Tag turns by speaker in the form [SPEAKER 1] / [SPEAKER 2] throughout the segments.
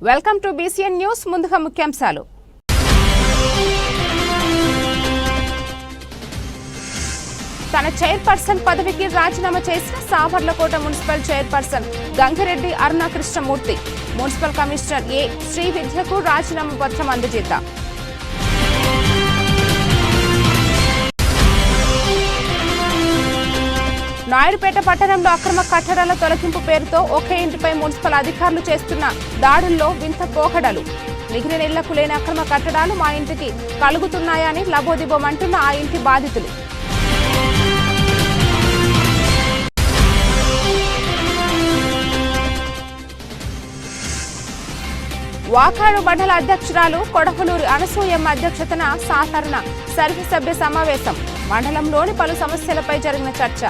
[SPEAKER 1] Welcome to BCN news. ముందుగా ముఖ్యాంశాలు. తన చైర్పర్సన్ పదవికి రాజీనామా చేసిన సావర్లకోట మున్సిపల్ చైర్పర్సన్ గంగిరెడ్డి అరుణ కృష్ణమూర్తి మున్సిపల్ కమిషనర్ ఏ శ్రీ విద్యకు రాజీనామా పత్రం అందజేత. నాయుడుపేట పట్టణంలో అక్రమ కట్టడాల తొలగింపు పేరుతో ఒకే ఇంటిపై మున్సిపల్ అధికారులు చేస్తున్న దాడుల్లో వింత పోకడలు. మిగిలిన ఇళ్లకు లేని అక్రమ కట్టడాలు మా ఇంటికి కలుగుతున్నాయని లబోదిబోమంటున్న ఆ ఇంటి బాధితులు. వాకాడు మండల అధ్యక్షురాలు కొడవలూరి అనసూయమ్మ అధ్యక్షతన సాధారణ సర్వసభ్య సమావేశం. మండలంలోని పలు సమస్యలపై జరిగిన చర్చ.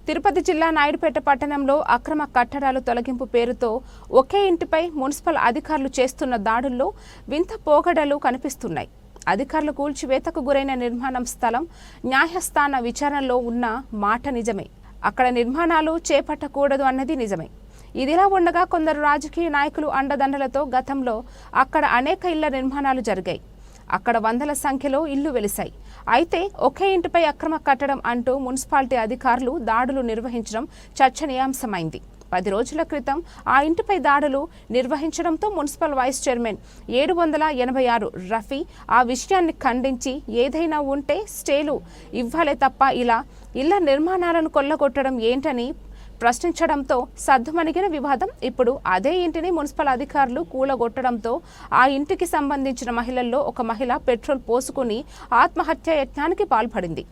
[SPEAKER 1] తిరుపతి జిల్లా నాయుడుపేట పట్టణంలో అక్రమ కట్టడాలు తొలగింపు పేరుతో ఒకే ఇంటిపై మున్సిపల్ అధికారులు చేస్తున్న దాడుల్లో వింత పోగడలు కనిపిస్తున్నాయి. అధికారులు కూల్చివేతకు గురైన నిర్మాణం స్థలం న్యాయస్థాన విచారణలో ఉన్న మాట నిజమే. అక్కడ నిర్మాణాలు చేపట్టకూడదు అన్నది నిజమే. ఇదిలా ఉండగా కొందరు రాజకీయ నాయకులు అండదండలతో గతంలో అక్కడ అనేక ఇళ్ల నిర్మాణాలు జరిగాయి. అక్కడ వందల సంఖ్యలో ఇళ్లు వెలిశాయి. అయితే ఒకే ఇంటిపై అక్రమ కట్టడం అంటూ మున్సిపాలిటీ అధికారులు దాడులు నిర్వహించడం చర్చనీయాంశమైంది. 10 రోజుల క్రితం ఆ ఇంటిపై దాడులు నిర్వహించడంతో మున్సిపల్ వైస్ చైర్మన్ 786 రఫీ ఆ విషయాన్ని ఖండించి ఏదైనా ఉంటే స్టేలు ఇవ్వాలే తప్ప ఇలా ఇళ్ల నిర్మాణాలను కొల్లగొట్టడం ఏంటని ప్రశ్నించడంతో సద్దుమణిగిన వివాదం ఇప్పుడు అదే ఇంటిని మున్సిపల్ అధికారులు కూలగొట్టడంతో ఆ ఇంటికి సంబంధించిన మహిళల్లో ఒక మహిళ పెట్రోల్ పోసుకుని ఆత్మహత్య యత్నానికి పాల్పడింది.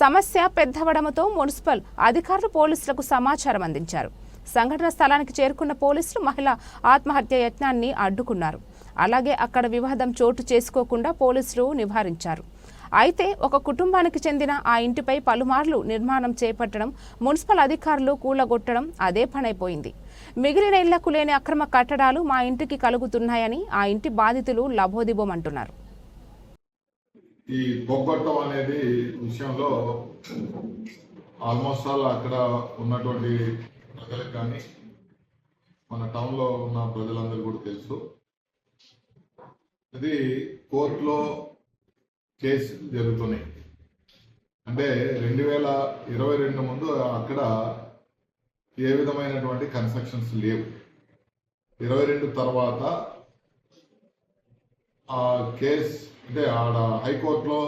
[SPEAKER 1] సమస్య పెద్దవడంతో మున్సిపల్ అధికారులు పోలీసులకు సమాచారం అందించారు. సంఘటన స్థలానికి చేరుకున్న పోలీసులు మహిళ ఆత్మహత్య యత్నాన్ని అడ్డుకున్నారు. అలాగే అక్కడ వివాదం చోటు చేసుకోకుండా పోలీసులు నివారించారు. అయితే ఒక కుటుంబానికి చెందిన ఆ ఇంటిపై పలుమార్లు నిర్మాణం చేపట్టడం, మున్సిపల్ అధికారులు కూలగొట్టడం అదే పనైపోయింది. మిగిలిన ఇళ్లకు లేని అక్రమ కట్టడాలు మా ఇంటికి కలుగుతున్నాయని ఆ ఇంటి బాధితులు లబోదిబోమంటున్నారు.
[SPEAKER 2] ఈ పోగొట్టడం అనేది విషయంలో ఆల్మోస్ట్ ఆల్ అక్కడ ఉన్నటువంటి ప్రజలకు కానీ మన టౌన్లో ఉన్న ప్రజలందరూ కూడా తెలుసు. ఇది కోర్టులో కేసు జరుగుతున్నాయి. అంటే 2022 ముందు అక్కడ ఏ విధమైనటువంటి కన్స్ట్రక్షన్స్ లేవు. 22 తర్వాత ఆ కేసు అంటే ఆడ హైకోర్టులో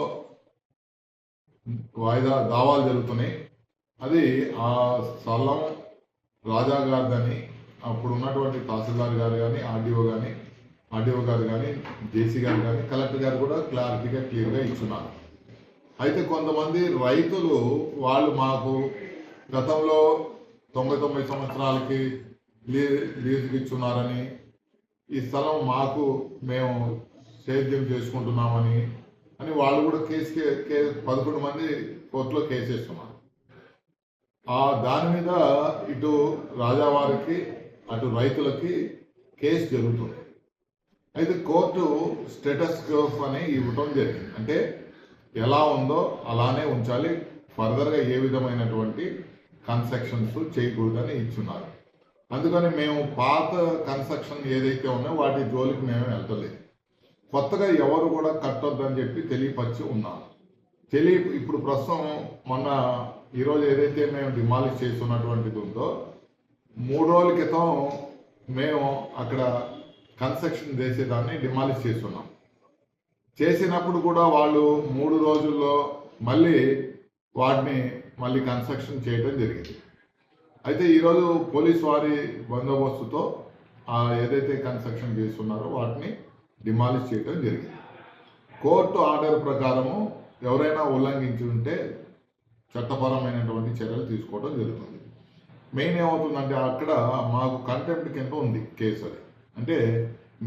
[SPEAKER 2] దావాలు జరుగుతున్నాయి. అది ఆ స్థలం రాజా గారిదని అప్పుడు ఉన్నటువంటి తహసీల్దార్ గారు కానీ ఆర్డీఓ గారు కానీ జేసీ గారు కానీ కలెక్టర్ గారు కూడా క్లియర్గా ఇచ్చున్నారు. అయితే కొంతమంది రైతులు వాళ్ళు మాకు గతంలో 99 సంవత్సరాలకి లీజుకి ఇచ్చున్నారని, ఈ స్థలం మాకు మేము సేద్యం చేసుకుంటున్నామని వాళ్ళు కూడా కేసు 11 మంది కోర్టులో కేసు వేస్తున్నారు. దాని మీద ఇటు రాజావారికి అటు రైతులకి కేసు జరుగుతుంది. అయితే కోర్టు స్టేటస్ కో అని ఇవ్వటం జరిగింది. అంటే ఎలా ఉందో అలానే ఉంచాలి, ఫర్దర్గా ఏ విధమైనటువంటి కన్స్ట్రక్షన్స్ చేయకూడదని ఇచ్చున్నారు. అందుకని మేము పాత కన్స్ట్రక్షన్ ఏదైతే ఉన్నాయో వాటి జోలికి మేము వెళ్తలేదు. కొత్తగా ఎవరు కూడా కట్టొద్దని చెప్పి తెలియపరిచి ఉన్నాము. ఇప్పుడు ప్రస్తుతం మొన్న ఈరోజు ఏదైతే మేము డిమాలిష్ చేస్తున్నటువంటిది ఉందో 3 రోజుల క్రితం మేము అక్కడ కన్స్ట్రక్షన్ చేసేదాన్ని డిమాలిష్ చేస్తున్నాం. చేసినప్పుడు కూడా వాళ్ళు 3 రోజుల్లో మళ్ళీ కన్స్ట్రక్షన్ చేయడం జరిగింది. అయితే ఈరోజు పోలీస్ వారి బందోబస్తుతో ఏదైతే కన్స్ట్రక్షన్ చేస్తున్నారో వాటిని డిమాలిష్ చేయడం జరిగింది. కోర్టు ఆర్డర్ ప్రకారము ఎవరైనా ఉల్లంఘించి ఉంటే చట్టపరమైనటువంటి చర్యలు తీసుకోవడం జరుగుతుంది. మెయిన్ ఏమవుతుందంటే అక్కడ మాకు కంటెంప్ట్ కింద ఉంది కేసు. అది అంటే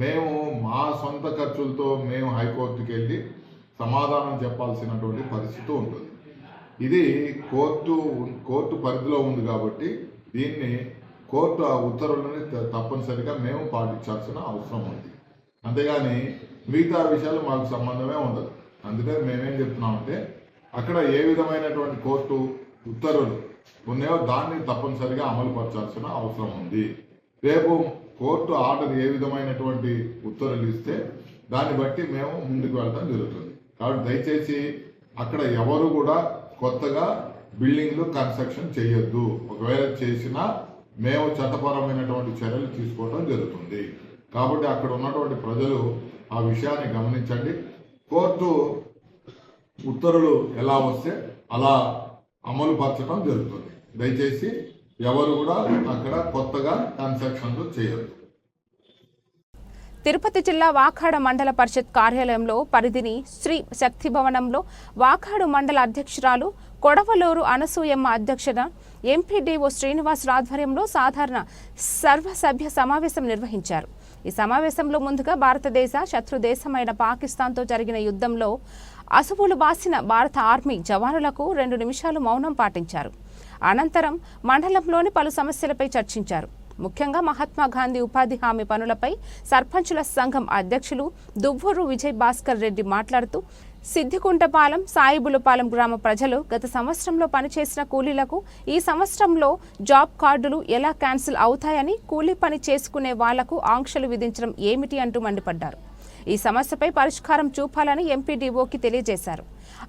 [SPEAKER 2] మేము మా సొంత ఖర్చులతో మేము హైకోర్టుకి వెళ్ళి సమాధానం చెప్పాల్సినటువంటి పరిస్థితి ఉంటుంది. ఇది కోర్టు పరిధిలో ఉంది కాబట్టి దీన్ని కోర్టు ఆ ఉత్తర్వులని తప్పనిసరిగా మేము పాటించాల్సిన అవసరం ఉంది. అంతేగాని మిగతా విషయాలు మాకు సంబంధమే ఉండదు. అందుకని మేమేం చెప్తున్నామంటే అక్కడ ఏ విధమైనటువంటి కోర్టు ఉత్తర్వులు ఉన్నాయో దాన్ని తప్పనిసరిగా అమలు పరచాల్సిన అవసరం ఉంది. రేపు కోర్టు ఆర్డర్ ఏ విధమైనటువంటి ఉత్తర్వులు ఇస్తే దాన్ని బట్టి మేము ముందుకు వెళ్ళడం జరుగుతుంది. కాబట్టి దయచేసి అక్కడ ఎవరు కూడా కొత్తగా బిల్డింగ్లు కన్స్ట్రక్షన్ చేయొద్దు. ఒకవేళ చేసినా మేము చట్టపరమైనటువంటి చర్యలు తీసుకోవడం జరుగుతుంది. కాబట్టి అక్కడ ఉన్నటువంటి ప్రజలు ఆ విషయాన్ని గమనించండి. కోర్టు ఉత్తర్వులు ఎలా వస్తే అలా అమలు పరచడం జరుగుతుంది. దయచేసి ఎవరు కూడా అక్కడ కొత్తగా కన్స్ట్రక్షన్లు చేయొద్దు.
[SPEAKER 1] తిరుపతి జిల్లా వాకాడు మండల పరిషత్ కార్యాలయంలో పరిధిని శ్రీ శక్తి భవనంలో వాకాడు మండల అధ్యక్షురాలు కొడవలూరు అనసూయమ్మ అధ్యక్షత ఎంపీడీఓ శ్రీనివాస్ ఆధ్వర్యంలో సాధారణ సర్వసభ్య సమావేశం నిర్వహించారు. ఈ సమావేశంలో ముందుగా భారతదేశ శత్రు దేశమైన పాకిస్తాన్తో జరిగిన యుద్ధంలో అసువులు బాసిన భారత ఆర్మీ జవానులకు 2 నిమిషాలు మౌనం పాటించారు. అనంతరం మండలంలోని పలు సమస్యలపై చర్చించారు. ముఖ్యంగా మహాత్మా గాంధీ ఉపాధి హామీ పనులపై సర్పంచుల సంఘం అధ్యక్షులు దువ్వూరు విజయ్ భాస్కర్ రెడ్డి మాట్లాడుతూ సిద్దికుంటపాలెం, సాయిబులపాలెం గ్రామ ప్రజలు గత సంవత్సరంలో పనిచేసిన కూలీలకు ఈ సంవత్సరంలో జాబ్ కార్డులు ఎలా క్యాన్సిల్ అవుతాయని, కూలీ పని చేసుకునే వాళ్లకు ఆంక్షలు విధించడం ఏమిటి అంటూ మండిపడ్డారు. ఈ సమస్యపై పరిష్కారం చూపాలని ఎంపీడీఓకి తెలియజేశారు.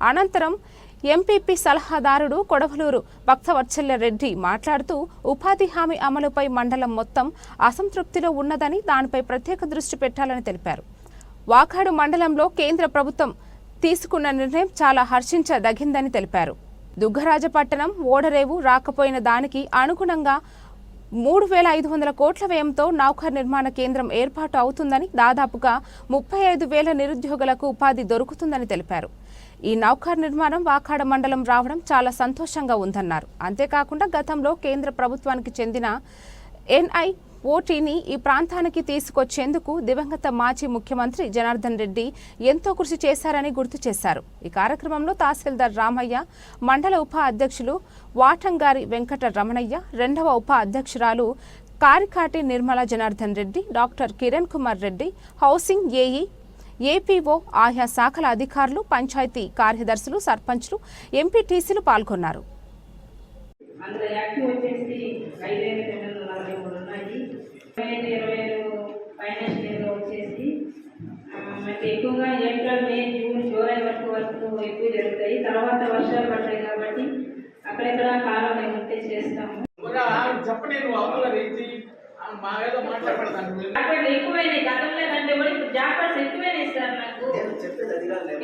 [SPEAKER 1] అనంతరం ఎంపీపీ సలహాదారుడు కొడవలూరు భక్తవత్సల్య రెడ్డి మాట్లాడుతూ ఉపాధి హామీ అమలుపై మండలం మొత్తం అసంతృప్తిలో ఉన్నదని, దానిపై ప్రత్యేక దృష్టి పెట్టాలని తెలిపారు. వాకాడు మండలంలో కేంద్ర ప్రభుత్వం తీసుకున్న నిర్ణయం చాలా హర్షించదగిందని తెలిపారు. దుగ్గరాజపట్టణం ఓడరేవు రాకపోయిన దానికి అనుగుణంగా 3,500 కోట్ల వ్యయంతో నౌకర్ నిర్మాణ కేంద్రం ఏర్పాటు అవుతుందని, దాదాపుగా 35,000 నిరుద్యోగులకు ఉపాధి దొరుకుతుందని తెలిపారు. ఈ నౌకర్ నిర్మాణం వాకాడ మండలం రావడం చాలా సంతోషంగా ఉందన్నారు. అంతేకాకుండా గతంలో కేంద్ర ప్రభుత్వానికి చెందిన NIOTని ఈ ప్రాంతానికి తీసుకొచ్చేందుకు దివంగత మాజీ ముఖ్యమంత్రి జనార్దన్ రెడ్డి ఎంతో కృషి చేశారని గుర్తు చేశారు. ఈ కార్యక్రమంలో తహసీల్దార్ రామయ్య, మండల ఉప అధ్యక్షులు వాటంగారి వెంకట రమణయ్య, 2వ ఉప అధ్యక్షురాలు Karikati Nirmala Janardhan Reddy, doctor Kiran Kumar Reddy, housing AE, APO, ఆయా శాఖల అధికారులు, పంచాయతీ కార్యదర్శులు, సర్పంచ్లు, ఎంపీటీసీలు పాల్గొన్నారు.
[SPEAKER 3] అందులో యాక్టివ్ వచ్చేసి 5,243 ఉన్నాయి. 25,000 ఫైనాన్స్ ఇయర్లో వచ్చేసి మనకి ఎక్కువగా ఏప్రిల్, మే, జూన్, జూలై వరకు ఎక్కువ జరుగుతాయి. తర్వాత వర్షాలు పడతాయి కాబట్టి అక్కడెక్కడ కాలం మేము ఉంటే చేస్తాము. ఎక్కువైనాయి గతంలో కంటే కూడా ఇప్పుడు జాబర్స్ ఎక్కువైనాయి సార్. నాకు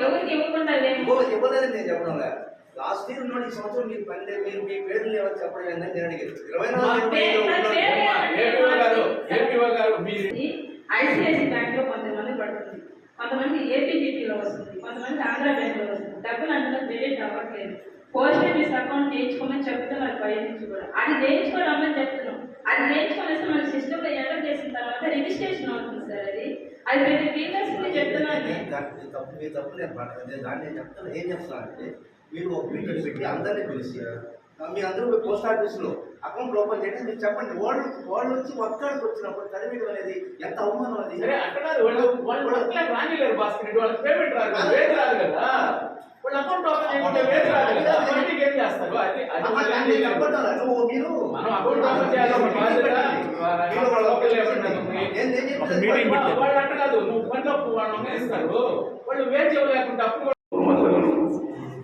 [SPEAKER 3] ఎవరికి ఇవ్వకుండా
[SPEAKER 4] లాస్ట్ ఇయర్ ఉన్న ఈ సంవత్సరం మీకు పని మీరు మీ పేర్లు ఎవరు చెప్పడం ఏంటని నేను అడిగాను.
[SPEAKER 3] ఐసిఐసి బ్యాంక్ లో కొంతమంది పడుతుంది, కొంతమంది ఏపీజీపీలో వస్తుంది, కొంతమంది ఆంధ్ర బ్యాంక్ లో వస్తుంది. డబ్బులు అందులో క్రెడిట్ అవ్వట్లేదు. పోస్ట్ ఆఫీస్ అకౌంట్ చేయించుకోమని చెప్తున్నారు. పై నుంచి కూడా అది చేయించుకోవడం చెప్తున్నాం. అది చేయించుకోలేస్తే మన సిస్టమ్ లో ఎంటర్ చేసిన తర్వాత రిజిస్ట్రేషన్ అవుతుంది సార్. అది ప్రతి ఫీచర్స్ కూడా చెప్తున్నారు.
[SPEAKER 4] తప్పు నేను దాన్ని చెప్తాను. ఏం చెప్తాను అంటే మీరు ఒక మీటింగ్ పెట్టి అందరినీ పిలిచి మీ అందరూ పోస్ట్ ఆఫీస్లో అకౌంట్ ఓపెన్ చేయండి. మీరు చెప్పండి. వాళ్ళు నుంచి వర్గానికి వచ్చినప్పుడు చదివేయడం అనేది ఎంత అవమానం. అది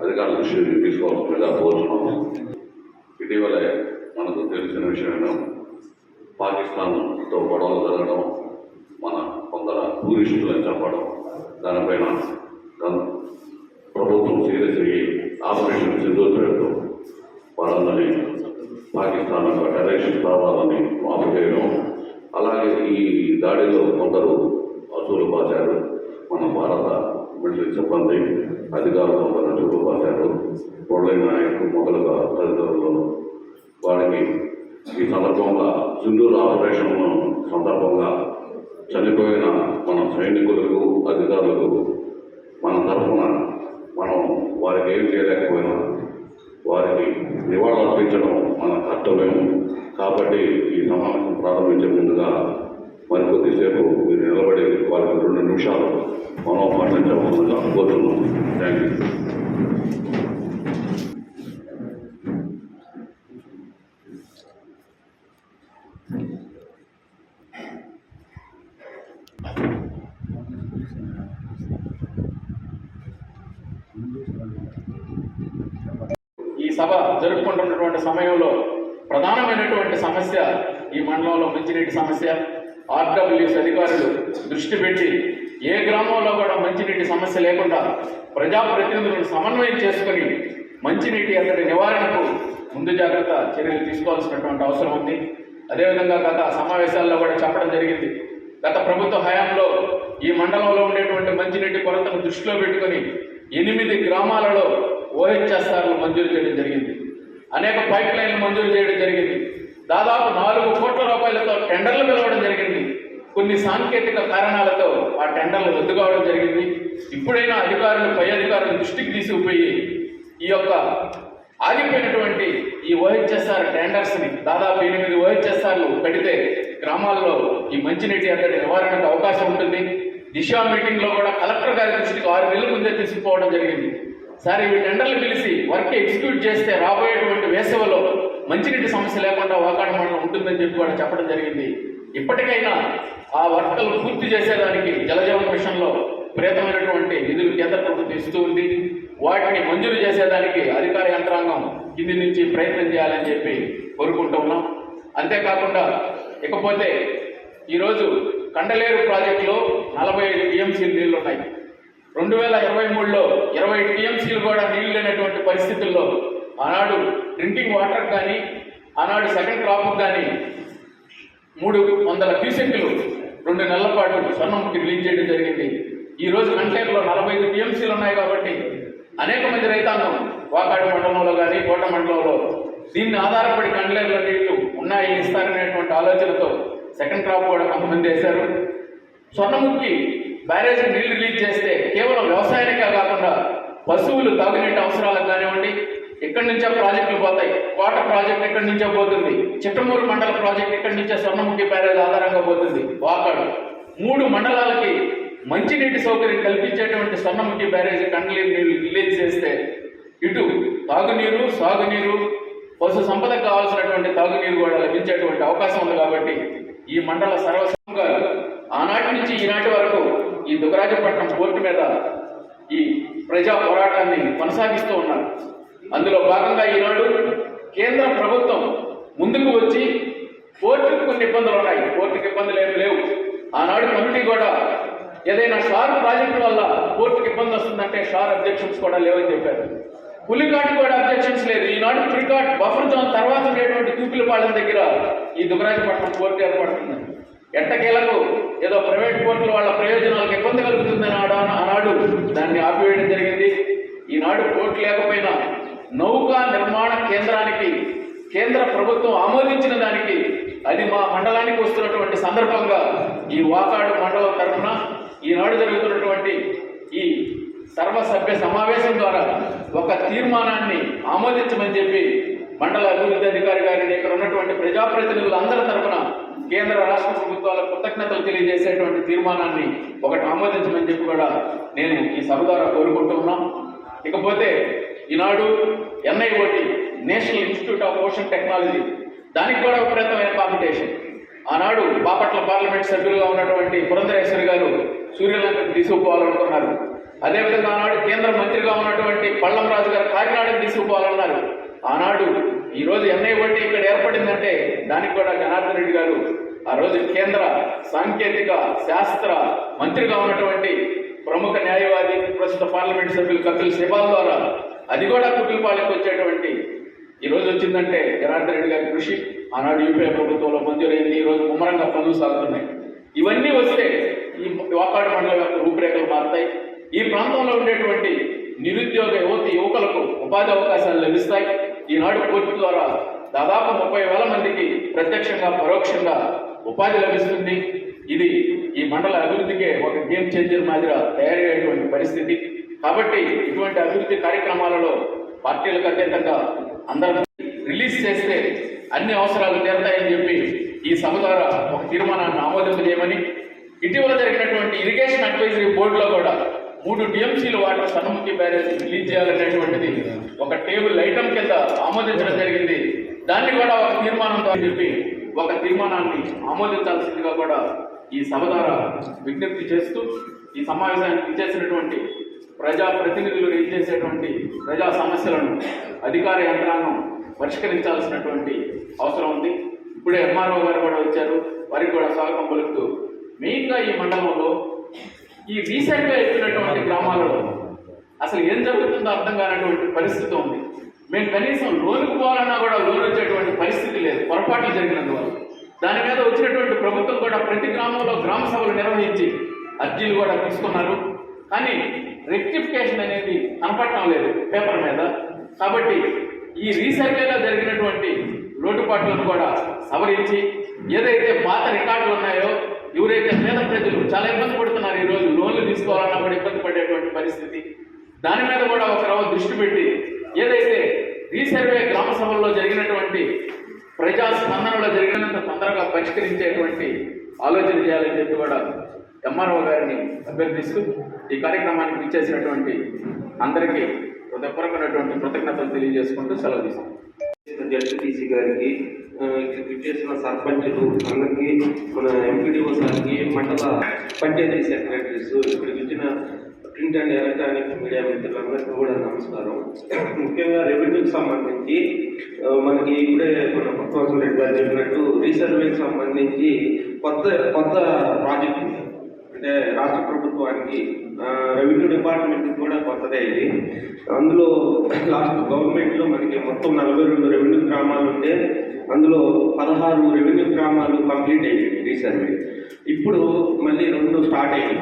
[SPEAKER 5] అధికారుల దృష్టికి తీసుకోవాల్సిందిగా కోరుతున్నాము. ఇటీవల మనకు తెలిసిన విషయమేమో పాకిస్తాన్తో గొడవలు జరగడం, మన కొందరు టూరిస్టులని చెప్పడం, దానిపైన ప్రభుత్వం సీరియస్ అయ్యి ఆపరేషన్ సింధూర్ పేరుతో వాళ్ళని పాకిస్తాన్ టెర్రరిస్ట్ స్థావరాలని ఆపు చేయడం, అలాగే ఈ దాడిలో కొందరు అసూలు బాశారు. మన భారత మిలిటరీ సిబ్బంది అధికారులు కొందరు అసూలు బాశారు. పొడలైన నాయకులు మొదలుగా తదితరులు వారికి ఈ సందర్భంగా సింధూర్ ఆపరేషన్ సందర్భంగా చనిపోయిన మన సైనికులకు, అధికారులకు మన తరఫున మనం వారికి ఏం చేయలేకపోయినా వారికి నివాళులు అర్పించడం మన కర్తవ్యం. కాబట్టి ఈ సమావేశం ప్రారంభించే ముందుగా మరికొద్దిసేపు మీరు నిలబడి వారికి 2 నిమిషాలు మనం పాటించవలసిందిగా కోరుతున్నాం. Thank you.
[SPEAKER 6] ఈ సభ జరుపుకుంటున్నటువంటి సమయంలో ప్రధానమైనటువంటి సమస్య ఈ మండలంలో మంచినీటి సమస్య. ఆర్డబ్ల్యూఎస్ అధికారులు దృష్టి పెట్టి ఏ గ్రామంలో కూడా మంచినీటి సమస్య లేకుండా ప్రజాప్రతినిధులను సమన్వయం చేసుకుని మంచినీటి అతడి నివారణకు ముందు జాగ్రత్త చర్యలు తీసుకోవాల్సినటువంటి అవసరం ఉంది. అదేవిధంగా గత సమావేశాల్లో కూడా చెప్పడం జరిగింది. గత ప్రభుత్వ హయాంలో ఈ మండలంలో ఉండేటువంటి మంచినీటి కొరతను దృష్టిలో పెట్టుకుని 8 గ్రామాలలో ఓహెచ్ఎస్ఆర్లు మంజూరు చేయడం జరిగింది. అనేక పైప్ లైన్లు మంజూరు చేయడం జరిగింది. దాదాపు 4 కోట్ల రూపాయలతో టెండర్లు పిలవడం జరిగింది. కొన్ని సాంకేతిక కారణాలతో ఆ టెండర్లు రద్దు కావడం జరిగింది. ఇప్పుడైనా అధికారులు, పై అధికారులు దృష్టికి తీసుకుపోయి ఈ యొక్క ఆగిపోయినటువంటి ఈ ఓహెచ్ఎస్ఆర్ టెండర్స్ని దాదాపు 8 ఓహెచ్ఎస్ఆర్లు పెడితే గ్రామాల్లో ఈ మంచినీటి అద్దడి నివారణకు అవకాశం ఉంటుంది. దిశా మీటింగ్లో కూడా కలెక్టర్ గారి దృష్టికి 6 నెలల ముందే తీసుకుపోవడం జరిగింది. సరే, ఈ టెండర్లు పిలిచి వర్క్ ఎగ్జిక్యూట్ చేస్తే రాబోయేటువంటి వేసవిలో మంచినీటి సమస్య లేకుండా వాకాడు మండలం ఉంటుందని చెప్పి కూడా చెప్పడం జరిగింది. ఇప్పటికైనా ఆ వర్కలు పూర్తి చేసేదానికి జలజీవన మిషన్లో విపరీతమైనటువంటి నిధులు కేంద్ర ప్రభుత్వం ఇస్తూ ఉంది. వాటిని మంజూరు చేసేదానికి అధికార యంత్రాంగం కింది నుంచి ప్రయత్నం చేయాలని చెప్పి కోరుకుంటున్నాం. అంతేకాకుండా ఇకపోతే ఈరోజు కండలేరు ప్రాజెక్టులో 45 టీఎంసీలు నీళ్లు ఉన్నాయి. 2023లో 20 టీఎంసీలు కూడా నీళ్లు లేనటువంటి పరిస్థితుల్లో ఆనాడు డ్రింకింగ్ వాటర్ కానీ ఆనాడు సెకండ్ క్రాప్కు కానీ 300 క్యూసెక్లు 2 నెలల పాటు స్వర్ణముఖి రిలీజ్ చేయడం జరిగింది. ఈరోజు కంటైనర్లో 45 టీఎంసీలు ఉన్నాయి కాబట్టి అనేక మంది రైతాంగం వాకాడు మండలంలో కానీ కోట మండలంలో దీన్ని ఆధారపడి కండలేరులో నీళ్లు ఉన్నాయి ఇస్తారనేటువంటి ఆలోచనతో సెకండ్ క్రాప్ కూడా కొంతమంది వేశారు. స్వర్ణముఖి బ్యారేజ్ నీళ్లు రిలీజ్ చేస్తే కేవలం వ్యవసాయానికే కాకుండా పశువులు తాగునీటి అవసరాలకు కానివ్వండి, ఇక్కడి నుంచే ప్రాజెక్టులు పోతాయి. కోట ప్రాజెక్ట్ ఇక్కడి నుంచే పోతుంది. చిట్టమూరు మండల ప్రాజెక్ట్ ఇక్కడి నుంచే స్వర్ణముఖి బ్యారేజ్ ఆధారంగా పోతుంది. వాకాడు 3 మండలాలకి మంచినీటి సౌకర్యం కల్పించేటువంటి స్వర్ణముఖి బ్యారేజ్ కండలేరు నీళ్లు రిలీజ్ చేస్తే ఇటు తాగునీరు, సాగునీరు, పశు సంపదకు కావాల్సినటువంటి తాగునీరు కూడా లభించేటువంటి అవకాశం ఉంది. కాబట్టి ఈ మండల సర్వస్వంగా ఆనాటి నుంచి ఈనాటి వరకు ఈ దుగ్గరాజపట్నం పోర్టు మీద ఈ ప్రజా పోరాటాన్ని కొనసాగిస్తూ ఉన్నారు. అందులో భాగంగా ఈనాడు కేంద్ర ప్రభుత్వం ముందుకు వచ్చి పోర్టుకు కొన్ని ఇబ్బందులు ఉన్నాయి, పోర్టుకు ఇబ్బందులు ఏమి లేవు. ఆనాడు కమిటీ కూడా ఏదైనా షార్ ప్రాజెక్టు వల్ల పోర్టుకు ఇబ్బంది వస్తుందంటే షార్ అబ్జెక్షన్స్ కూడా లేవని చెప్పారు. పులికాట్ కూడా అబ్జెక్షన్స్ లేదు. ఈనాడు పులికాట్ బఫర్ జోన్ తర్వాత ఉండేటువంటి తూపిలపాలెం దగ్గర ఈ దుగ్గరాజపట్నం పోర్టు ఏర్పడుతుంది. ఎట్టకేలకు ఏదో ప్రైవేట్ పోర్టులు వాళ్ళ ప్రయోజనాలకు ఇబ్బంది కలుగుతుందని ఆనాడు దాన్ని ఆపివేయడం జరిగింది. ఈనాడు పోర్టు లేకపోయినా నౌకా నిర్మాణ కేంద్రానికి కేంద్ర ప్రభుత్వం ఆమోదించిన దానికి అది మా మండలానికి వస్తున్నటువంటి సందర్భంగా ఈ వాకాడు మండలం తరఫున ఈనాడు జరుగుతున్నటువంటి ఈ సర్వసభ్య సమావేశం ద్వారా ఒక తీర్మానాన్ని ఆమోదించమని చెప్పి మండల అభివృద్ధి అధికారి గారిని, ఇక్కడ ఉన్నటువంటి ప్రజాప్రతినిధులు అందరి తరఫున కేంద్ర రాష్ట్ర ప్రభుత్వాల కృతజ్ఞతలు తెలియజేసేటువంటి తీర్మానాన్ని ఒకటి ఆమోదించమని చెప్పి కూడా నేను ఈ సభ ద్వారా కోరుకుంటున్నాం. ఇకపోతే ఈనాడు NIOT national institute of ocean technology దానికి కూడా విపరీతమైన కాంపిటీషన్. ఆనాడు బాపట్ల పార్లమెంట్ సభ్యులుగా ఉన్నటువంటి పురంధరేశ్వరి గారు సూర్యలంకకు తీసుకుపోవాలనుకున్నారు. అదేవిధంగా ఆనాడు కేంద్ర మంత్రిగా ఉన్నటువంటి పళ్ళం రాజు గారు కాకినాడకు తీసుకుపోవాలన్నారు. ఆనాడు ఈరోజు NIOT ఇక్కడ ఏర్పడిందంటే దానికి కూడా జనార్దన్ రెడ్డి గారు ఆ రోజు కేంద్ర సాంకేతిక శాస్త్ర మంత్రిగా ఉన్నటువంటి ప్రముఖ న్యాయవాది ప్రస్తుత పార్లమెంట్ సభ్యులు కపిల్ సిబాల్ ద్వారా అది కూడా కుటుంబాలకు వచ్చేటువంటి ఈరోజు వచ్చిందంటే జనార్దన్ రెడ్డి గారి కృషి. ఆనాడు యూపీఏ ప్రభుత్వంలో మంజూరైంది. ఈరోజు ముమ్మరంగా పనులు సాగుతున్నాయి. ఇవన్నీ వస్తే ఈ వాకాడు మండలం యొక్క రూపురేఖలు మారుతాయి. ఈ ప్రాంతంలో ఉండేటువంటి నిరుద్యోగ యువకులకు ఉపాధి అవకాశాలు లభిస్తాయి. ఈనాడు పోర్టు ద్వారా దాదాపు 30,000 మందికి ప్రత్యక్షంగా పరోక్షంగా ఉపాధి లభిస్తుంది. ఇది ఈ మండల అభివృద్ధికే ఒక గేమ్ చేంజర్ మాదిరిగా తయారయ్యేటువంటి పరిస్థితి. కాబట్టి ఇటువంటి అభివృద్ధి కార్యక్రమాలలో పార్టీలకు అతీతంగా అందరూ రిలీజ్ చేస్తే అన్ని అవసరాలు తీరతాయని చెప్పి ఈ సభ ద్వారా ఒక తీర్మానాన్ని ఆమోదింపజేయమని, ఇటీవల జరిగినటువంటి ఇరిగేషన్ అడ్వైజరీ బోర్డులో కూడా 3 టీఎంసీలు వాటర్ స్వర్ణముఖి బ్యారేజ్ రిలీజ్ చేయాలనేటువంటిది ఒక టేబుల్ ఐటమ్ కింద ఆమోదించడం జరిగింది. దాన్ని కూడా ఒక తీర్మానంతో చెప్పి ఒక తీర్మానాన్ని ఆమోదించాల్సిందిగా కూడా ఈ సభ ద్వారా విజ్ఞప్తి చేస్తూ ఈ సమావేశానికి చేసినటువంటి ప్రజాప్రతినిధులు ఇచ్చేసేటువంటి ప్రజా సమస్యలను అధికార యంత్రాంగం పరిష్కరించాల్సినటువంటి అవసరం ఉంది. ఇప్పుడే ఎంఆర్ఓ గారు కూడా వచ్చారు, వారికి కూడా స్వాగతం పలుకుతూ మెయిన్గా ఈ మండలంలో ఈ రీసెంట్గా ఎక్కినటువంటి గ్రామాలలో అసలు ఏం జరుగుతుందో అర్థం కానటువంటి పరిస్థితి ఉంది. మేము కనీసం లోనుకు పోవాలన్నా కూడా లోన్ వచ్చేటువంటి పరిస్థితి లేదు, పొరపాట్లు జరిగినందువల్ల. దాని మీద వచ్చినటువంటి ప్రభుత్వం కూడా ప్రతి గ్రామంలో గ్రామ సభలు నిర్వహించి అర్జీలు కూడా తీసుకున్నారు, కానీ రెక్టిఫికేషన్ అనేది కనపడటం లేదు పేపర్ మీద. కాబట్టి ఈ రీసర్వేలో జరిగినటువంటి లోటుపాట్లను కూడా సవరించి ఏదైతే పాత రికార్డులు ఉన్నాయో, ఎవరైతే పేద ప్రజలు చాలా ఇబ్బంది పడుతున్నారు, ఈరోజు లోన్లు తీసుకోవాలన్నా కూడా ఇబ్బంది పడేటువంటి పరిస్థితి, దాని మీద కూడా ఒకరవ దృష్టి పెట్టి ఏదైతే రీసర్వే గ్రామ సభల్లో జరిగినటువంటి ప్రజా స్పందనలో జరిగినంత తొందరగా పరిష్కరించేటువంటి ఆలోచన చేయాలని చెప్పి కూడా ఎంఆర్ఓ గారిని అభ్యర్థిస్తూ ఈ కార్యక్రమానికి ఇచ్చేసినటువంటి అందరికీ హృదయపూర్వకమైనటువంటి కృతజ్ఞతలు తెలియజేసుకుంటూ సెలవు తీసుకుంటాం.
[SPEAKER 7] జడ్పీటీసీ గారికి, ఇక్కడ చేసిన సర్పంచులు అందరికీ, మన ఎంపీడీఓ సార్కి, మండల పంచాయతీ సెక్రటరీస్, ఇక్కడికి వచ్చిన ప్రింట్ అండ్ ఎలక్ట్రానిక్ మీడియా మిత్రులందరికీ కూడా నమస్కారం. ముఖ్యంగా రెవెన్యూకి సంబంధించి మనకి ఇప్పుడే మన కొత్త రెడ్డి గారు చెప్పినట్టు రీసర్వేకి సంబంధించి కొత్త ప్రాజెక్ట్ ఉంది. అంటే రాష్ట్ర ప్రభుత్వానికి రెవెన్యూ డిపార్ట్మెంట్కి కూడా కొత్తదే ఇది. అందులో లాస్ట్ గవర్నమెంట్లో మనకి మొత్తం 42 రెవెన్యూ గ్రామాలు ఉంటే అందులో 16 రెవెన్యూ గ్రామాలు కంప్లీట్ అయ్యాయి రీసర్వే. ఇప్పుడు మళ్ళీ 2 స్టార్ట్ అయ్యాయి,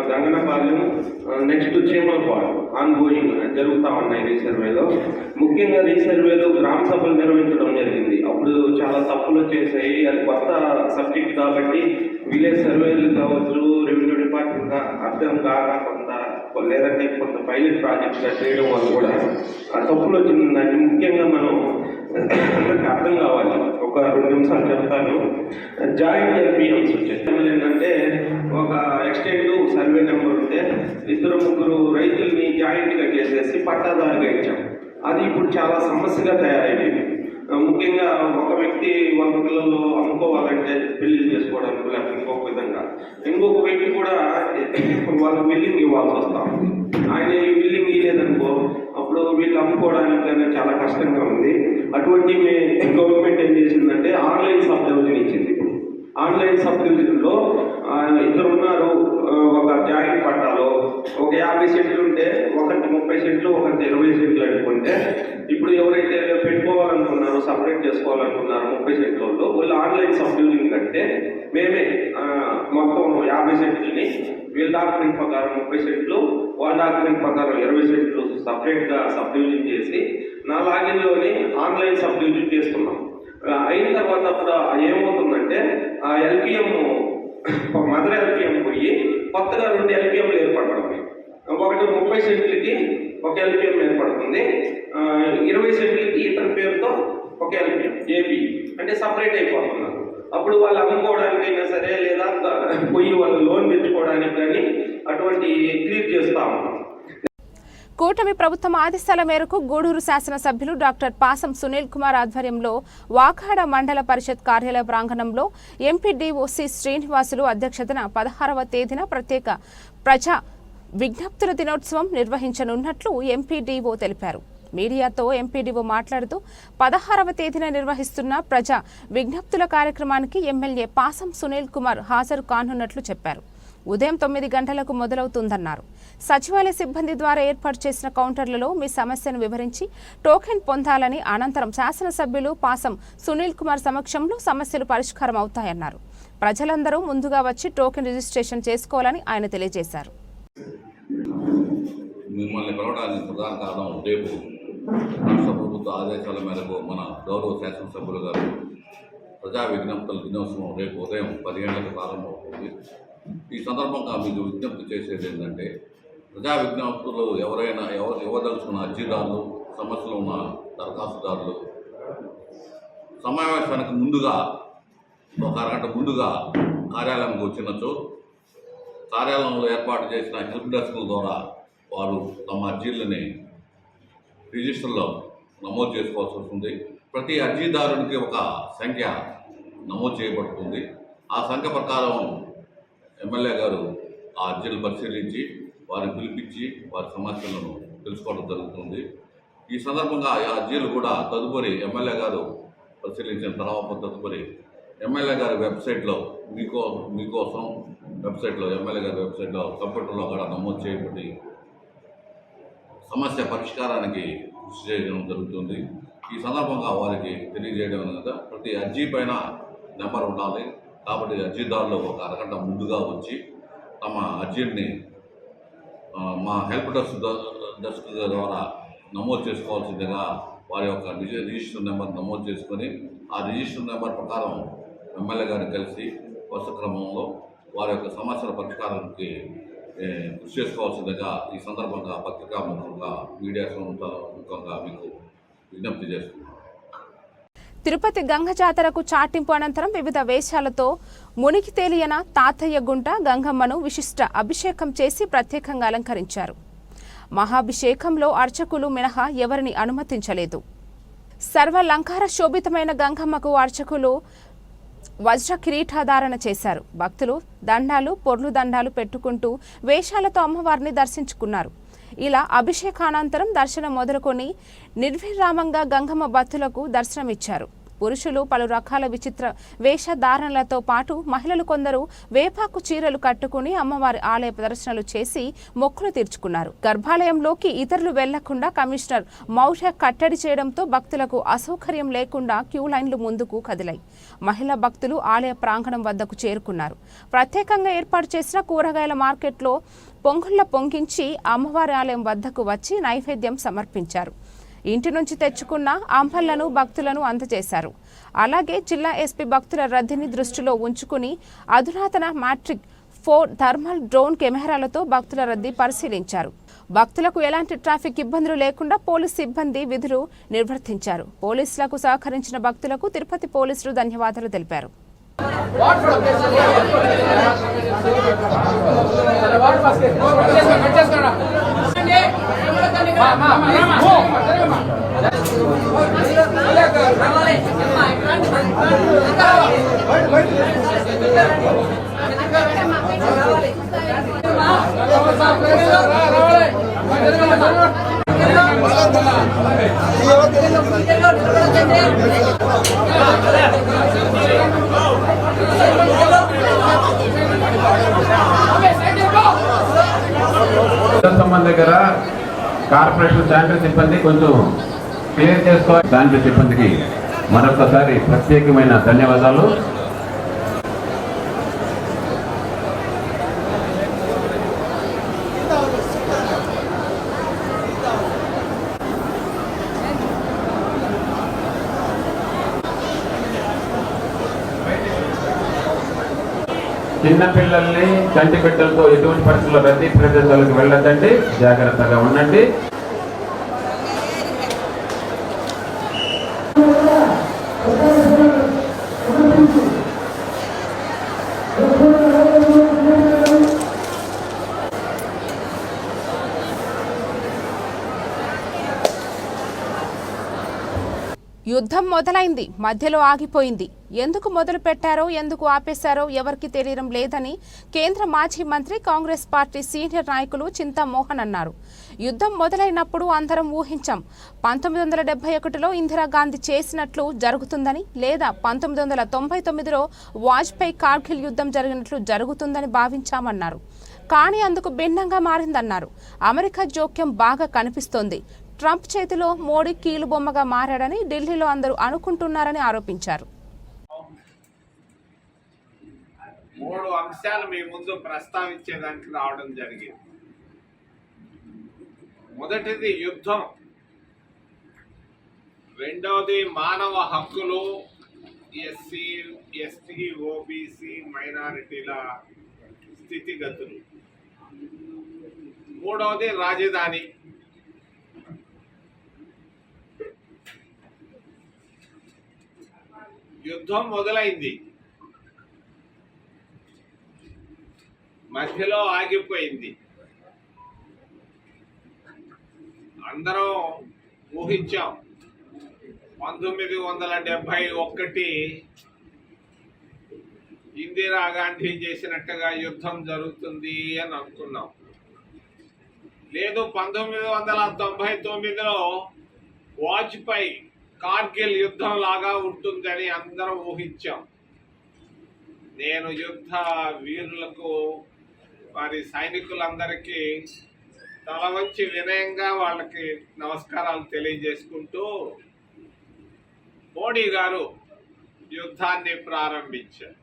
[SPEAKER 7] గంగనపాలెం, నెక్స్ట్ చీమలపాలెం ఆన్ గోయింగ్ జరుగుతూ ఉన్నాయి రీసర్వేలో. ముఖ్యంగా రీసర్వేలో గ్రామ సభలు నిర్వహించడం జరిగింది. అప్పుడు చాలా తప్పులు వచ్చేసాయి, అది కొత్త సబ్జెక్ట్ కాబట్టి విలేజ్ సర్వేలు కావచ్చు, రెవెన్యూ డిపార్ట్మెంట్ అర్థం కాక లేదంటే కొంత పైలట్ ప్రాజెక్ట్గా చేయడం వల్ల కూడా ఆ తప్పులు వచ్చిందంటే ముఖ్యంగా మనం అందరికి అర్థం కావాలి. ఒక 2 నిమిషాలు చెప్తాను. జాయింట్ ఎల్పిఎంస్ వచ్చేసి ఏంటంటే ఒక ఎక్స్టెండ్ సర్వే నెంబర్ ఉంటే 2-3 రైతుల్ని జాయింట్గా చేసేసి పట్టాదారుగా ఇచ్చాం. అది ఇప్పుడు చాలా సమస్యగా తయారైంది. ముఖ్యంగా ఒక వ్యక్తి 100 కిలోలు అమ్ముకోవాలంటే పెళ్లి చేసుకోవడానికి లేకపోతే ఇంకొక విధంగా, ఇంకొక వ్యక్తి కూడా వాళ్ళ బిల్లింగ్ ఇవ్వాల్సి వస్తాం. ఆయన ఈ బిల్లింగ్ ఇవ్వలేదనుకో అప్పుడు వీళ్ళు అమ్ముకోవడానికి చాలా కష్టంగా ఉంది. అటువంటి గవర్నమెంట్ ఏం చేసిందంటే ఆన్లైన్ సబ్ డివిజన్ ఇచ్చింది. ఆన్లైన్ సబ్ డివిజన్లో 2 ఉన్నారు, ఒక జాయింట్ పట్టాలో ఒక 50 సెంట్లు ఉంటే ఒకరికి 30 సెంట్లు, ఒకరికి 20 సెంట్లు అనుకుంటే ఇప్పుడు ఎవరైతే పెట్టుకోవాలనుకున్నారో, సపరేట్ చేసుకోవాలనుకున్నారో 30 సెంట్లలో వాళ్ళు ఆన్లైన్ సబ్ డివిజన్ కంటే మేమే మొత్తం 50 సెంట్లని వీళ్ళ డాక్యుమెంట్ ప్రకారం 30 సెంట్లు, వాళ్ళ డాక్యుమెంట్ ప్రకారం 20 సెంట్లు సపరేట్గా సబ్ డివిజన్ చేసి నా లాగిన్లోనే ఆన్లైన్ సబ్ డివిజన్ చేస్తున్నాం. అయిన తర్వాత అప్పుడు ఏమవుతుందంటే ఆ ఎల్పిఎం మదర్ ఎల్పిఎం పోయి కొత్తగా 2 ఎల్పిఎంలు ఏర్పడుతుంది. ఒకటి 30 సెంట్లకి ఒక ఎల్పిఎం ఏర్పడుతుంది, 20 సెంట్లకి ఇతర పేరుతో ఒక ఎల్పిఎం ఏపీ అంటే సపరేట్ అయిపోతున్నారు. అప్పుడు వాళ్ళు అమ్ముకోవడానికైనా సరే లేదా పోయి వాళ్ళు లోన్ తెచ్చుకోవడానికి కానీ అటువంటి క్లియర్ చేస్తూ ఉన్నాం.
[SPEAKER 1] కూటమి ప్రభుత్వం ఆదేశాల మేరకు గూడూరు శాసనసభ్యులు డాక్టర్ పాసం సునీల్ కుమార్ ఆధ్వర్యంలో వాకాడ మండల పరిషత్ కార్యాలయ ప్రాంగణంలో ఎంపీడీఓ సి శ్రీనివాసులు అధ్యక్షతన 16వ తేదీన ప్రత్యేక ప్రజా విజ్ఞప్తుల దినోత్సవం నిర్వహించనున్నట్లు ఎంపీడీఓ తెలిపారు. మీడియాతో ఎంపీడీఓ మాట్లాడుతూ 16వ తేదీన నిర్వహిస్తున్న ప్రజా విజ్ఞప్తుల కార్యక్రమానికి ఎమ్మెల్యే పాసం సునీల్ కుమార్ హాజరు కానున్నట్లు చెప్పారు. ఉదయం 9 గంటలకు మొదలవుతుందన్నారు. సచివాలయ సిబ్బంది ద్వారా ఏర్పాటు చేసిన కౌంటర్లలో మీ సమస్యను వివరించి టోకెన్ పొందాలని, అనంతరం శాసనసభ్యులు పాసం సునీల్ కుమార్ సమక్షంలో సమస్యలు పరిష్కారం అవుతాయన్నారు. ప్రజలందరూ ముందుగా వచ్చి టోకెన్ రిజిస్ట్రేషన్ చేసుకోవాలని ఆయన తెలియజేశారు.
[SPEAKER 5] మిమ్మల్ని పిలవడానికి ప్రధాన కారణం రేపు రాష్ట్ర ప్రభుత్వ ఆదేశాల మేరకు మన గౌరవ శాసనసభ్యులు గారు ప్రజా విజ్ఞప్తుల దినోత్సవం రేపు ఉదయం 10 గంటలకు ప్రారంభమవుతుంది. ఈ సందర్భంగా మీకు విజ్ఞప్తి చేసేది ఏంటంటే ప్రజా విజ్ఞప్తులు ఎవరైనా ఇవ్వదలుచుకున్న అర్జీదారులు, సమస్యలు ఉన్న దరఖాస్తుదారులు సమావేశానికి ముందుగా ఒక అరగంట ముందుగా కార్యాలయంకి వచ్చినచో కార్యాలయంలో ఏర్పాటు చేసిన హెల్ప్ డెస్క్ల ద్వారా వారు తమ అర్జీలని రిజిస్టర్లో నమోదు చేసుకోవాల్సి వస్తుంది. ప్రతి అర్జీదారునికి ఒక సంఖ్య నమోదు చేయబడుతుంది. ఆ సంఖ్య ప్రకారం ఎమ్మెల్యే గారు ఆ అర్జీలు పరిశీలించి వారిని పిలిపించి వారి సమస్యలను తెలుసుకోవడం జరుగుతుంది. ఈ సందర్భంగా ఆ అర్జీలు కూడా తదుపరి ఎమ్మెల్యే గారు పరిశీలించిన తర్వాత తదుపరి ఎమ్మెల్యే గారి వెబ్సైట్లో మీకోసం వెబ్సైట్లో ఎమ్మెల్యే గారి వెబ్సైట్లో కంప్యూటర్లో కూడా నమోదు చేయబడి సమస్య పరిష్కారానికి కృషి చేయడం జరుగుతుంది. ఈ సందర్భంగా వారికి తెలియజేయడం అనగా ప్రతి అర్జీ పైన నెంబర్ ఉండాలి. కాబట్టి అర్జీదారులు ఒక అరగంట ముందుగా వచ్చి తమ అర్జీని మా హెల్ప్ డెస్క్ ద్వారా నమోదు చేసుకోవాల్సిందిగా వారి యొక్క రిజిస్టర్ నెంబర్ నమోదు చేసుకొని ఆ రిజిస్టర్ నెంబర్ ప్రకారం ఎమ్మెల్యే గారిని కలిసి వరుస క్రమంలో వారి యొక్క సమస్యల పరిష్కారానికి కృషి చేసుకోవాల్సిందిగా ఈ సందర్భంగా పత్రికా ముఖంగా మీడియా ముఖంగా మీకు విజ్ఞప్తి చేస్తున్నాను.
[SPEAKER 1] తిరుపతి గంగ జాతరకు చాటింపు అనంతరం వివిధ వేషాలతో మునిగి తేలియన తాతయ్య గుంట గంగమ్మను విశిష్ట అభిషేకం చేసి ప్రత్యేకంగా అలంకరించారు. మహాభిషేకంలో అర్చకులు మినహా ఎవరిని అనుమతించలేదు. సర్వలంకార శోభితమైన గంగమ్మకు అర్చకులు వజ్ర కిరీటాధారణ చేశారు. భక్తులు దండాలు పొర్లు దండాలు పెట్టుకుంటూ వేషాలతో అమ్మవారిని దర్శించుకున్నారు. ఇలా అభిషేకానంతరం దర్శనం మొదలుకొని నిర్విరామంగా గంగమ్మ భక్తులకు దర్శనమిచ్చారు. పురుషులు పలు రకాల విచిత్ర వేషధారణలతో పాటు మహిళలు కొందరు వేపాకు చీరలు కట్టుకుని అమ్మవారి ఆలయ ప్రదర్శనలు చేసి మొక్కులు తీర్చుకున్నారు. గర్భాలయంలోకి ఇతరులు వెళ్లకుండా కమిషనర్ మౌర్య కట్టడి చేయడంతో భక్తులకు అసౌకర్యం లేకుండా క్యూ లైన్లు ముందుకు కదిలాయి. మహిళా భక్తులు ఆలయ ప్రాంగణం వద్దకు చేరుకున్నారు. ప్రత్యేకంగా ఏర్పాటు చేసిన కూరగాయల మార్కెట్లో పొంగుళ్ల పొంగించి అమ్మవారి ఆలయం వద్దకు వచ్చి నైవేద్యం సమర్పించారు. ఇంటి నుంచి తెచ్చుకున్న అంబళ్లను భక్తులను అందజేశారు. అలాగే జిల్లా ఎస్పీ భక్తుల రద్దీని దృష్టిలో ఉంచుకుని అధునాతన మ్యాట్రిక్ 4 థర్మల్ డ్రోన్ కెమెరాలతో భక్తుల రద్దీ పరిశీలించారు. భక్తులకు ఎలాంటి ట్రాఫిక్ ఇబ్బందులు లేకుండా పోలీసు సిబ్బంది విధులు నిర్వర్తించారు. పోలీసులకు సహకరించిన భక్తులకు తిరుపతి పోలీసులు ధన్యవాదాలు తెలిపారు.
[SPEAKER 8] సంబంధ దగ్గర కార్పొరేషన్ శానిటరీ సిబ్బంది కొంచెం క్లియర్ చేసుకోవాలి. శానిటరీ సిబ్బందికి మరొకసారి ప్రత్యేకమైన ధన్యవాదాలు. చిన్నపిల్లల్ని కంటి బిడ్డలతో ఎటువంటి పరిస్థితుల్లో రద్దీ ప్రదేశాలకు వెళ్ళొద్దండి, జాగ్రత్తగా ఉండండి.
[SPEAKER 1] యుద్ధం మొదలైంది, మధ్యలో ఆగిపోయింది. ఎందుకు మొదలు పెట్టారో ఎందుకు ఆపేశారో ఎవరికి తెలియడం లేదని కేంద్ర మాజీ మంత్రి కాంగ్రెస్ పార్టీ సీనియర్ నాయకులు చింతామోహన్ అన్నారు. యుద్ధం మొదలైనప్పుడు అందరం ఊహించాం 1971లో ఇందిరాగాంధీ చేసినట్లు జరుగుతుందని, లేదా 1999లో వాజ్పేయి కార్గిల్ యుద్ధం జరిగినట్లు జరుగుతుందని భావించామన్నారు. కానీ అందుకు భిన్నంగా మారిందన్నారు. అమెరికా జోక్యం బాగా కనిపిస్తోంది. ట్రంప్ చేతిలో మోడీ కీలుబొమ్మగా మారాడని ఢిల్లీలో అందరూ అనుకుంటున్నారని ఆరోపించారు.
[SPEAKER 9] 3 అంశాలు మీ ముందు ప్రస్తావించేదానికి రావడం జరిగింది. మొదటిది యుద్ధం, రెండవది మానవ హక్కులు, ఎస్సీ ఎస్టీ ఓబీసీ మైనారిటీల స్థితిగతులు, మూడవది రాజధాని. యుద్ధం మొదలైంది, మధ్యలో ఆగిపోయింది. అందరం ఊహించాం 1971 ఇందిరాగాంధీ చేసినట్టుగా యుద్ధం జరుగుతుంది అని అనుకున్నాం. లేదు 1999లో వాజ్పేయి కార్గిల్ యుద్ధం లాగా ఉంటుందని అందరం ఊహించాం. నేను యుద్ధ వీరులకు వారి సైనికులందరికీ తల వంచి వినయంగా వాళ్ళకి నమస్కారాలు తెలియజేసుకుంటూ మోడీ గారు యుద్ధాన్ని ప్రారంభించారు.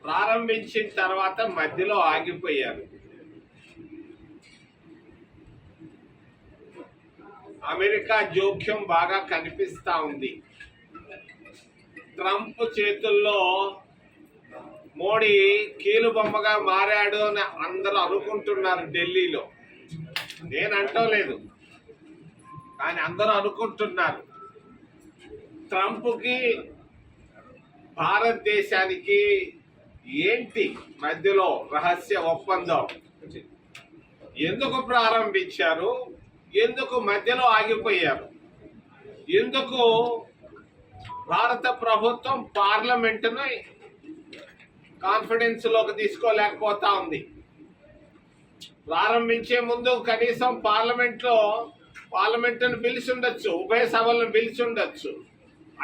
[SPEAKER 9] ప్రారంభించిన తర్వాత మధ్యలో ఆగిపోయారు. అమెరికా జోక్యం బాగా కనిపిస్తా ఉంది. ట్రంప్ చేతుల్లో మోడీ కీలుబొమ్మగా మారాడు అని అందరూ అనుకుంటున్నారు ఢిల్లీలో. నేను అంటలేదు, కానీ అందరూ అనుకుంటున్నారు. ట్రంప్కి భారతదేశానికి ఏంటి మధ్యలో రహస్య ఒప్పందం? ఎందుకు ప్రారంభించారు? ఎందుకు మధ్యలో ఆగిపోయారు? ఎందుకు భారత ప్రభుత్వం పార్లమెంటును కాన్ఫిడెన్స్ లోకి తీసుకోలేకపోతా ఉంది? ప్రారంభించే ముందు కనీసం పార్లమెంటును పిలిచి ఉండొచ్చు, ఉభయ సభలను పిలిచి ఉండొచ్చు,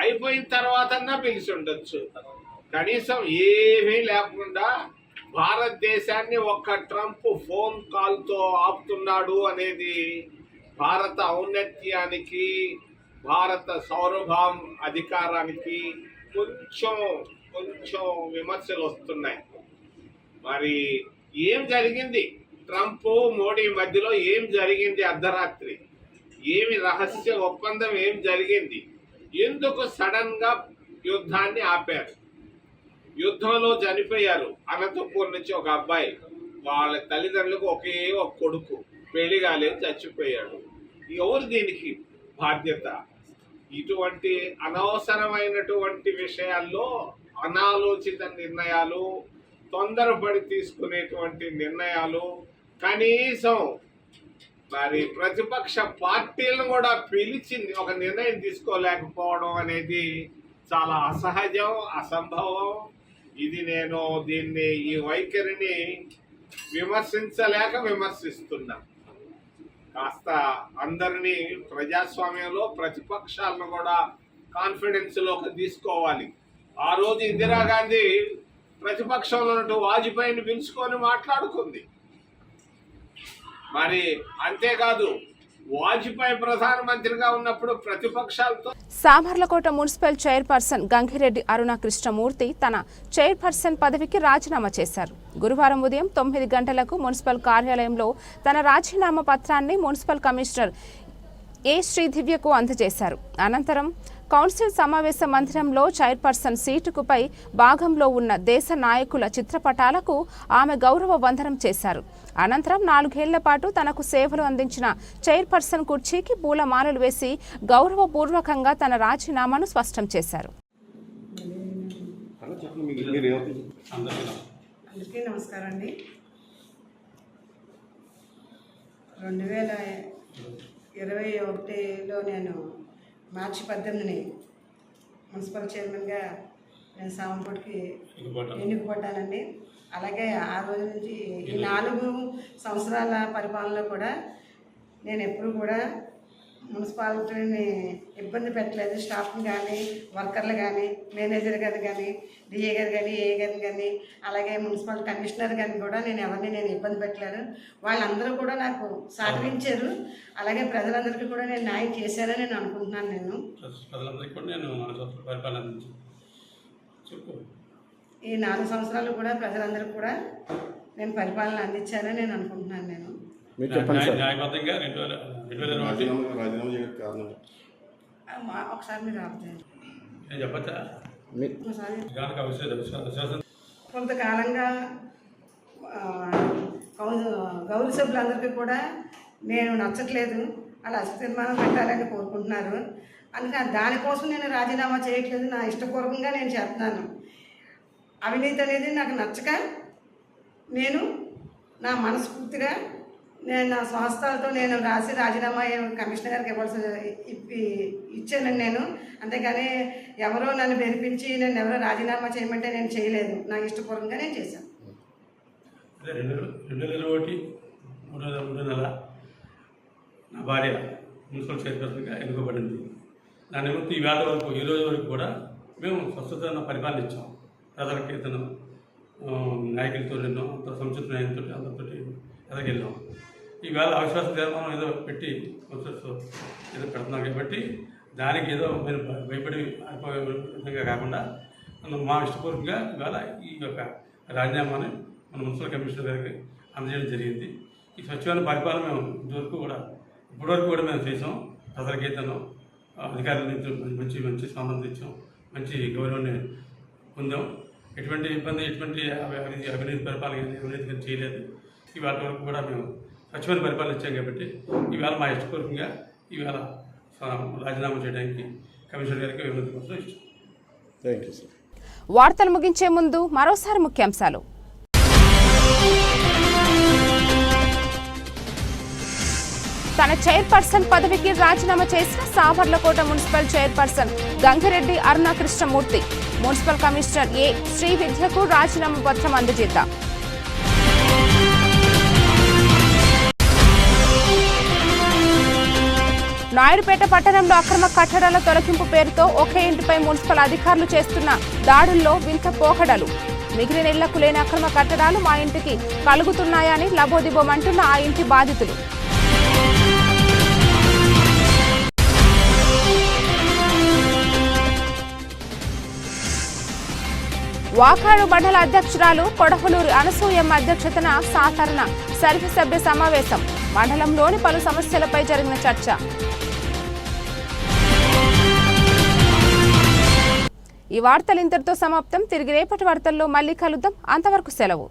[SPEAKER 9] అయిపోయిన తర్వాత పిలిచి ఉండొచ్చు. కనీసం ఏమీ లేకుండా భారతదేశాన్ని ఒక్క ట్రంప్ ఫోన్ కాల్తో ఆపుతున్నాడు అనేది భారత ఔన్నత్యానికి, భారత సౌరభం అధికారానికి కొంచెం విమర్శలు వస్తున్నాయి. మరి ఏం జరిగింది? ట్రంప్ మోడీ మధ్యలో ఏం జరిగింది? అర్ధరాత్రి ఏమి రహస్య ఒప్పందం ఏం జరిగింది? ఎందుకు సడన్ గా యుద్ధాన్ని ఆపారు? యుద్ధంలో చనిపోయారు అనంతపూర్ నుంచి ఒక అబ్బాయి. వాళ్ళ తల్లిదండ్రులకు ఒకే ఒక కొడుకు, పెళ్లి కాలేదు, చచ్చిపోయాడు. ఎవరు దీనికి బాధ్యత? ఇటువంటి అనవసరమైనటువంటి విషయాల్లో అనాలోచిత నిర్ణయాలు, తొందరపడి తీసుకునేటువంటి నిర్ణయాలు, కనీసం మరి ప్రతిపక్ష పార్టీలను కూడా పిలిచి ఒక నిర్ణయం తీసుకోలేకపోవడం అనేది చాలా అసహజం, అసంభవం. ఇది నేను ఈ వైఖరిని విమర్శిస్తున్నా. కాస్త అందరినీ ప్రజాస్వామ్యంలో ప్రతిపక్షాలను కూడా కాన్ఫిడెన్స్ లోకి తీసుకోవాలి. ఆ రోజు ఇందిరాగాంధీ ప్రతిపక్షంలో ఉన్నట్టు వాజ్పేయిని పిలుచుకొని మాట్లాడుకుంది. మరి అంతేకాదు, వాజ్పేయి ప్రధానమంత్రిగా ఉన్నప్పుడు ప్రతిపక్షాలతో.
[SPEAKER 1] సామర్లకోట మున్సిపల్ చైర్పర్సన్ గంగిరెడ్డి అరుణ కృష్ణమూర్తి తన చైర్పర్సన్ పదవికి రాజీనామా చేశారు. గురువారం ఉదయం 9 గంటలకు మున్సిపల్ కార్యాలయంలో తన రాజీనామా పత్రాన్ని మున్సిపల్ కమిషనర్ ఏ శ్రీదివ్యకు అందజేశారు. అనంతరం కౌన్సిల్ సమావేశ మందిరంలో చైర్పర్సన్ సీటుకుపై భాగంలో ఉన్న దేశ నాయకుల చిత్రపటాలకు ఆమె గౌరవ వందనం చేశారు. అనంతరం 4 ఏళ్ల పాటు తనకు సేవలు అందించిన చైర్పర్సన్ కుర్చీకి పూలమాలలు వేసి గౌరవపూర్వకంగా తన రాజీనామాను స్పష్టం చేశారు.
[SPEAKER 10] అందరికీ నమస్కారం అండి. 2021లో నేను మార్చి 18ని మున్సిపల్ చైర్మన్గా నేను సామర్లకోటకి ఎన్నుకబడ్డానండి. అలాగే ఆ రోజు నుంచి ఈ 4 సంవత్సరాల పరిపాలనలో కూడా నేను ఎప్పుడు కూడా మున్సిపాలిటీని ఇబ్బంది పెట్టలేదు. స్టాఫ్ని కానీ, వర్కర్లు కానీ, మేనేజర్ గారు కానీ, డిఏ గారు కానీ, ఏ గారు కానీ, అలాగే మున్సిపల్ కమిషనర్ కానీ కూడా నేను ఇబ్బంది పెట్టలేదు. వాళ్ళందరూ కూడా నాకు సహకరించారు. అలాగే ప్రజలందరికీ కూడా నేను న్యాయం చేశానని నేను అనుకుంటున్నాను. ఈ 4 సంవత్సరాలు కూడా ప్రజలందరికీ కూడా నేను పరిపాలన అందించానని నేను అనుకుంటున్నాను. ఒకసారి మీరు కొంతకాలంగా గౌరవ సభ్యులందరికీ కూడా నేను నచ్చట్లేదు, అలా తీర్మానం పెట్టాలని కోరుకుంటున్నారు. అందుకని దానికోసం నేను రాజీనామా చేయట్లేదు, నా ఇష్టపూర్వకంగా నేను చేస్తున్నాను. అవినీతి అనేది నాకు నచ్చక నేను నా మనస్ఫూర్తిగా నా స్వహస్తాలతో నేను రాసి రాజీనామా కమిషనర్ గారికి ఇచ్చానండి నేను. అంతేగాని ఎవరో నన్ను బెదిరించి ఎవరో రాజీనామా చేయమంటే నేను చేయలేదు, నా ఇష్టపూర్వకంగా నేను చేశాను.
[SPEAKER 11] అదే 2021 మూడో నెల నా భార్య మున్సిపల్ చైర్పర్సన్గా ఎన్నుకోబడింది. దాని నిమిత్తం ఈ రోజు వరకు కూడా మేము స్వచ్ఛత పరిపాలన ఇచ్చాం. ప్రజలకి ఇతను నాయకులతో ఎన్నో అంత సముచిత న్యాయంతో అందరితో ఎదగెళ్ళాం. ఈవేళ అవిశ్వాస తీర్మానం ఏదో పెట్టి ఏదో పెడుతున్నాం కాబట్టి దానికి ఏదో మేము భయపడి అయిపోయే విధంగా కాకుండా మా ఇష్టపూర్వకంగా ఇవాళ ఈ యొక్క రాజీనామాని మన మున్సిపల్ కమిషనర్ గారికి అందజేయడం జరిగింది. ఈ స్వచ్ఛమైన పరిపాలన మేము ఇప్పటివరకు కూడా మేము చేసాం. ప్రజలకి తను అధికారుల మంచి స్పందన ఇచ్చాం, మంచి గౌరవాన్ని పొందాం. ఎటువంటి ఇబ్బంది ఎటువంటి అవినీతి పరిపాలన అవినీతి చేయలేదు. ఇవాళ వరకు కూడా మేము స్వచ్ఛమైన పరిపాలన ఇచ్చాం కాబట్టి ఈవేళ మా ఇష్టపూర్వకంగా ఈవేళ రాజీనామా చేయడానికి కమిషనర్ గారికి వినతి పత్రం ఇచ్చాం.
[SPEAKER 2] Thank you sir.
[SPEAKER 1] వార్తలు ముగించే ముందు మరోసారి ముఖ్యాంశాలు. తన చైర్పర్సన్ పదవికి రాజీనామా చేసిన సావర్లకోట మున్సిపల్ చైర్పర్సన్ గంగిరెడ్డి అరుణ కృష్ణమూర్తి. మున్సిపల్ కమిషనర్ ఏ శ్రీ విద్యకు రాజీనామా పత్రం అందజేద్దాం. నాయుడుపేట పట్టణంలో అక్రమ కట్టడాల తొలగింపు పేరుతో ఒకే ఇంటిపై మున్సిపల్ అధికారులు చేస్తున్న దాడుల్లో వింత పోకడలు. మిగిలిన ఇళ్లకు లేని అక్రమ కట్టడాలు మా ఇంటికి కలుగుతున్నాయని లబోదిబోమంటున్న ఆ ఇంటి బాధితులు. వాకాడు మండల అధ్యక్షురాలు కొడహలూరు అనసూయమ్మ అధ్యక్షతన సాధారణ సర్వసభ్య సమావేశం. మండలంలోని పలు సమస్యలపై జరిగిన చర్చ. ఈ వార్తలు ఇంతటితో సమాప్తం. తిరిగి రేపటి వార్తల్లో మళ్ళీ కలుద్దాం. అంతవరకు సెలవు.